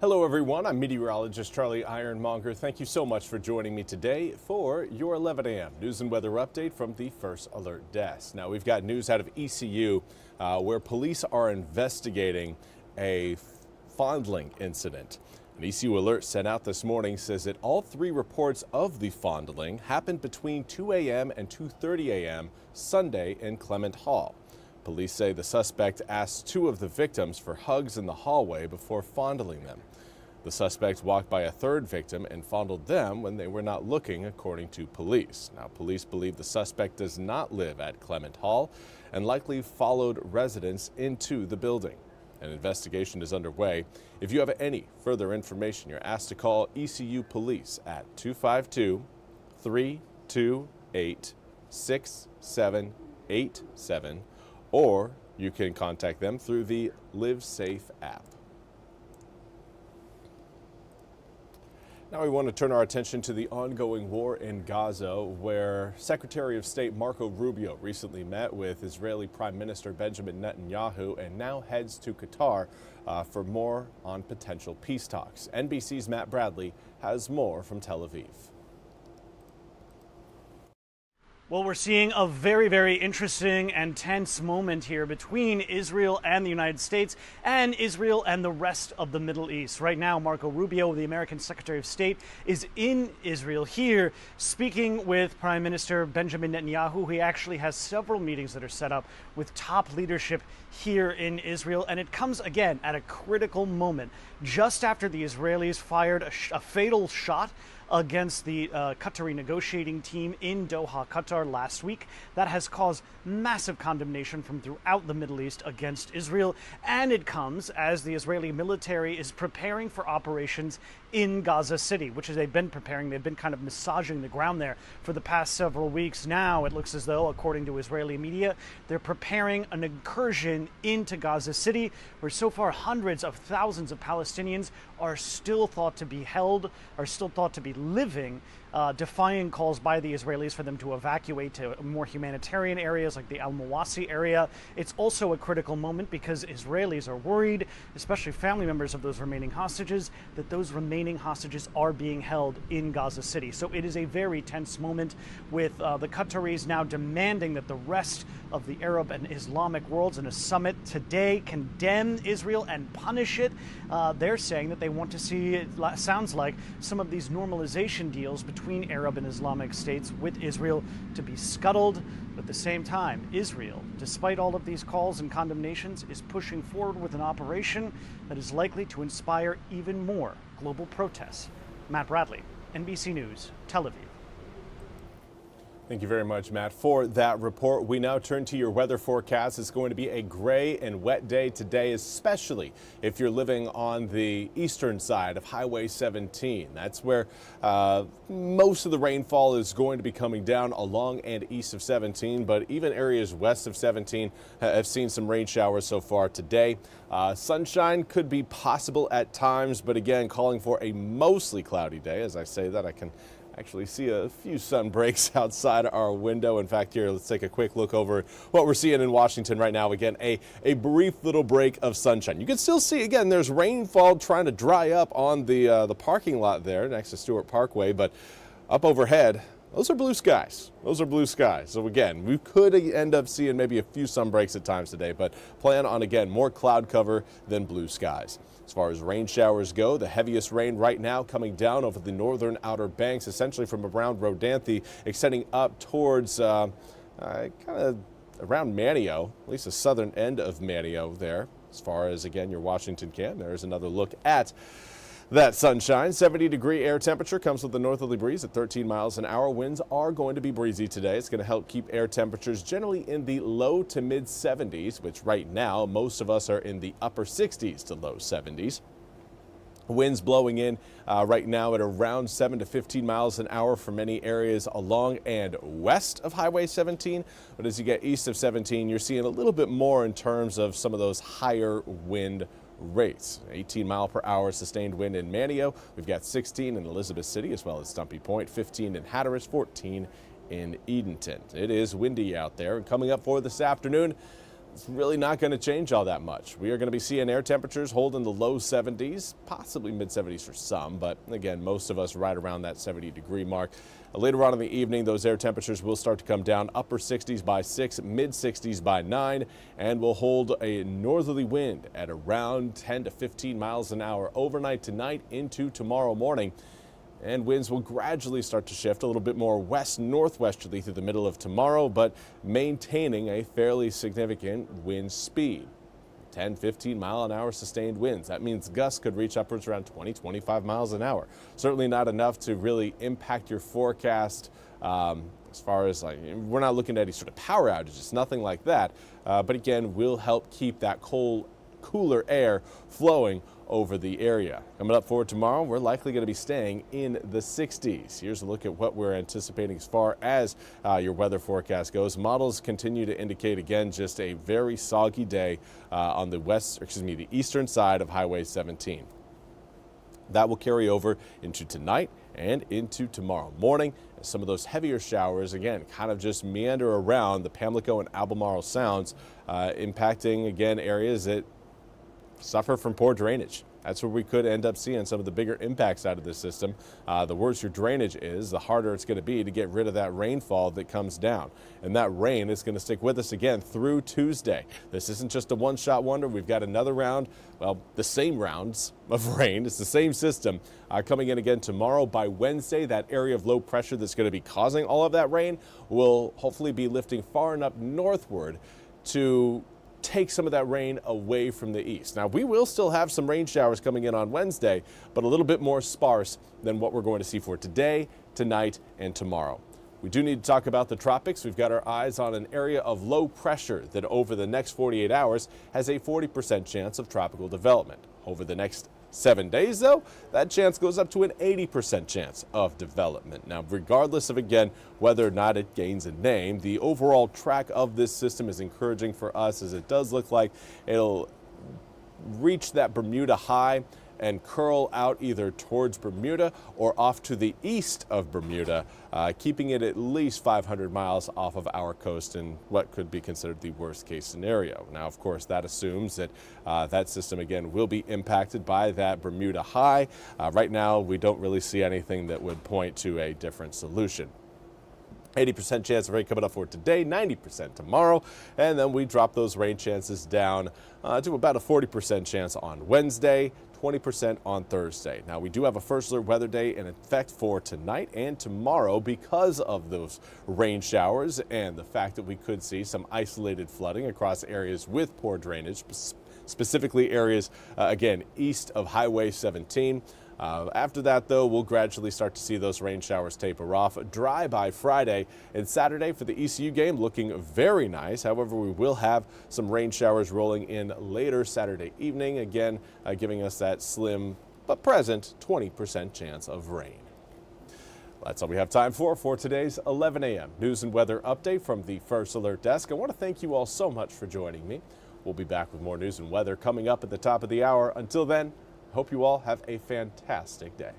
Hello everyone, I'm Meteorologist Charlie Ironmonger. Thank you so much for joining me today for your 11 a.m. news and weather update from the First Alert Desk. Now we've got news out of ECU where police are investigating a fondling incident. An ECU alert sent out this morning says that all three reports of the fondling happened between 2 a.m. and 2:30 a.m. Sunday in Clement Hall. Police say the suspect asked two of the victims for hugs in the hallway before fondling them. The suspect walked by a third victim and fondled them when they were not looking, according to police. Now, police believe the suspect does not live at Clement Hall and likely followed residents into the building. An investigation is underway. If you have any further information, you're asked to call ECU Police at 252-328-6787, or you can contact them through the Live Safe app. Now we want to turn our attention to the ongoing war in Gaza, where Secretary of State Marco Rubio recently met with Israeli Prime Minister Benjamin Netanyahu and now heads to Qatar for more on potential peace talks. NBC's Matt Bradley has more from Tel Aviv. Well, we're seeing a very, very interesting and tense moment here between Israel and the United States and Israel and the rest of the Middle East. Right now, Marco Rubio, the American Secretary of State, is in Israel here speaking with Prime Minister Benjamin Netanyahu. He actually has several meetings that are set up with top leadership here in Israel. And it comes again at a critical moment just after the Israelis fired a fatal shot against the Qatari negotiating team in Doha, Qatar last week. That has caused massive condemnation from throughout the Middle East against Israel. And it comes as the Israeli military is preparing for operations in Gaza City, which is they've been preparing. They've been kind of massaging the ground there for the past several weeks. Now it looks as though, according to Israeli media, they're preparing an incursion into Gaza City, where so far hundreds of thousands of Palestinians are still thought to be held, are still thought to be living, defying calls by the Israelis for them to evacuate to more humanitarian areas like the Al-Mawasi area. It's also a critical moment because Israelis are worried, especially family members of those remaining hostages, that those remaining hostages are being held in Gaza City. So it is a very tense moment with the Qataris now demanding that the rest of the Arab and Islamic worlds in a summit today condemn Israel and punish it. They're saying that they want to see, it sounds like, some of these normalization deals between Arab and Islamic states with Israel to be scuttled. But at the same time, Israel, despite all of these calls and condemnations, is pushing forward with an operation that is likely to inspire even more global protests. Matt Bradley, NBC News, Tel Aviv. Thank you very much, Matt, for that report. We now turn to your weather forecast. It's going to be a gray and wet day today, especially if you're living on the eastern side of Highway 17. That's where most of the rainfall is going to be coming down along and east of 17, but even areas west of 17 have seen some rain showers so far today. Sunshine could be possible at times, but again, calling for a mostly cloudy day. As I say that, I can actually see a few sun breaks outside our window. In fact, here, let's take a quick look over what we're seeing in Washington right now. Again, a brief little break of sunshine. You can still see, again, there's rainfall trying to dry up on the parking lot there next to Stewart Parkway, but up overhead, those are blue skies. Those are blue skies. So again, we could end up seeing maybe a few sun breaks at times today, but plan on, again, more cloud cover than blue skies. As far as rain showers go, the heaviest rain right now coming down over the northern Outer Banks, essentially from around Rodanthe, extending up towards kind of around Manteo, at least the southern end of Manteo there. As far as, again, your Washington can, there's another look at that sunshine. 70-degree air temperature comes with a northerly breeze at 13 miles an hour. Winds are going to be breezy today. It's going to help keep air temperatures generally in the low to mid 70s, which right now most of us are in the upper 60s to low 70s. Winds blowing in right now at around 7 to 15 miles an hour for many areas along and west of Highway 17. But as you get east of 17, you're seeing a little bit more in terms of some of those higher wind rates. 18 mile per hour sustained wind in Manteo. We've got 16 in Elizabeth City as well as Stumpy Point, 15 in Hatteras, 14 in Edenton. It is windy out there, and coming up for this afternoon, it's really not going to change all that much. We are going to be seeing air temperatures hold in the low 70s, possibly mid 70s for some, but again, most of us right around that 70-degree mark. Later on in the evening, those air temperatures will start to come down, upper 60s by 6, mid 60s by 9, and will hold a northerly wind at around 10 to 15 miles an hour overnight tonight into tomorrow morning. And winds will gradually start to shift a little bit more west-northwesterly through the middle of tomorrow, but maintaining a fairly significant wind speed. 10, 15 mile an hour sustained winds. That means gusts could reach upwards around 20, 25 miles an hour. Certainly not enough to really impact your forecast as far as we're not looking at any sort of power outages, nothing like that. But again, will help keep that cooler air flowing over the area. Coming up for tomorrow, we're likely going to be staying in the 60s. Here's a look at what we're anticipating as far as your weather forecast goes. Models continue to indicate, again, just a very soggy day on the eastern side of Highway 17. That will carry over into tonight and into tomorrow morning. Some of those heavier showers, again, kind of just meander around the Pamlico and Albemarle Sounds, impacting, again, areas that suffer from poor drainage. That's where we could end up seeing some of the bigger impacts out of this system. The worse your drainage is, the harder it's going to be to get rid of that rainfall that comes down. And that rain is going to stick with us again through Tuesday. This isn't just a one-shot wonder. We've got another round, well, the same rounds of rain. It's the same system coming in again tomorrow. By Wednesday, that area of low pressure that's going to be causing all of that rain will hopefully be lifting far enough northward to take some of that rain away from the east. Now, we will still have some rain showers coming in on Wednesday, but a little bit more sparse than what we're going to see for today, tonight, and tomorrow. We do need to talk about the tropics. We've got our eyes on an area of low pressure that over the next 48 hours has a 40% chance of tropical development. Over the next 7 days, though, that chance goes up to an 80% chance of development. Now, regardless of, again, whether or not it gains a name, the overall track of this system is encouraging for us, as it does look like it'll reach that Bermuda high and curl out either towards Bermuda or off to the east of Bermuda, keeping it at least 500 miles off of our coast in what could be considered the worst case scenario. Now, of course, that assumes that that system, again, will be impacted by that Bermuda high. Right now, we don't really see anything that would point to a different solution. 80% chance of rain coming up for today, 90% tomorrow, and then we drop those rain chances down to about a 40% chance on Wednesday, 20% on Thursday. Now, we do have a first alert weather day in effect for tonight and tomorrow because of those rain showers and the fact that we could see some isolated flooding across areas with poor drainage, specifically areas, again, east of Highway 17. After that, though, we'll gradually start to see those rain showers taper off. Dry by Friday and Saturday for the ECU game, looking very nice. However, we will have some rain showers rolling in later Saturday evening, again, giving us that slim but present 20% chance of rain. That's all we have time for today's 11 a.m. news and weather update from the First Alert Desk. I want to thank you all so much for joining me. We'll be back with more news and weather coming up at the top of the hour. Until then, hope you all have a fantastic day.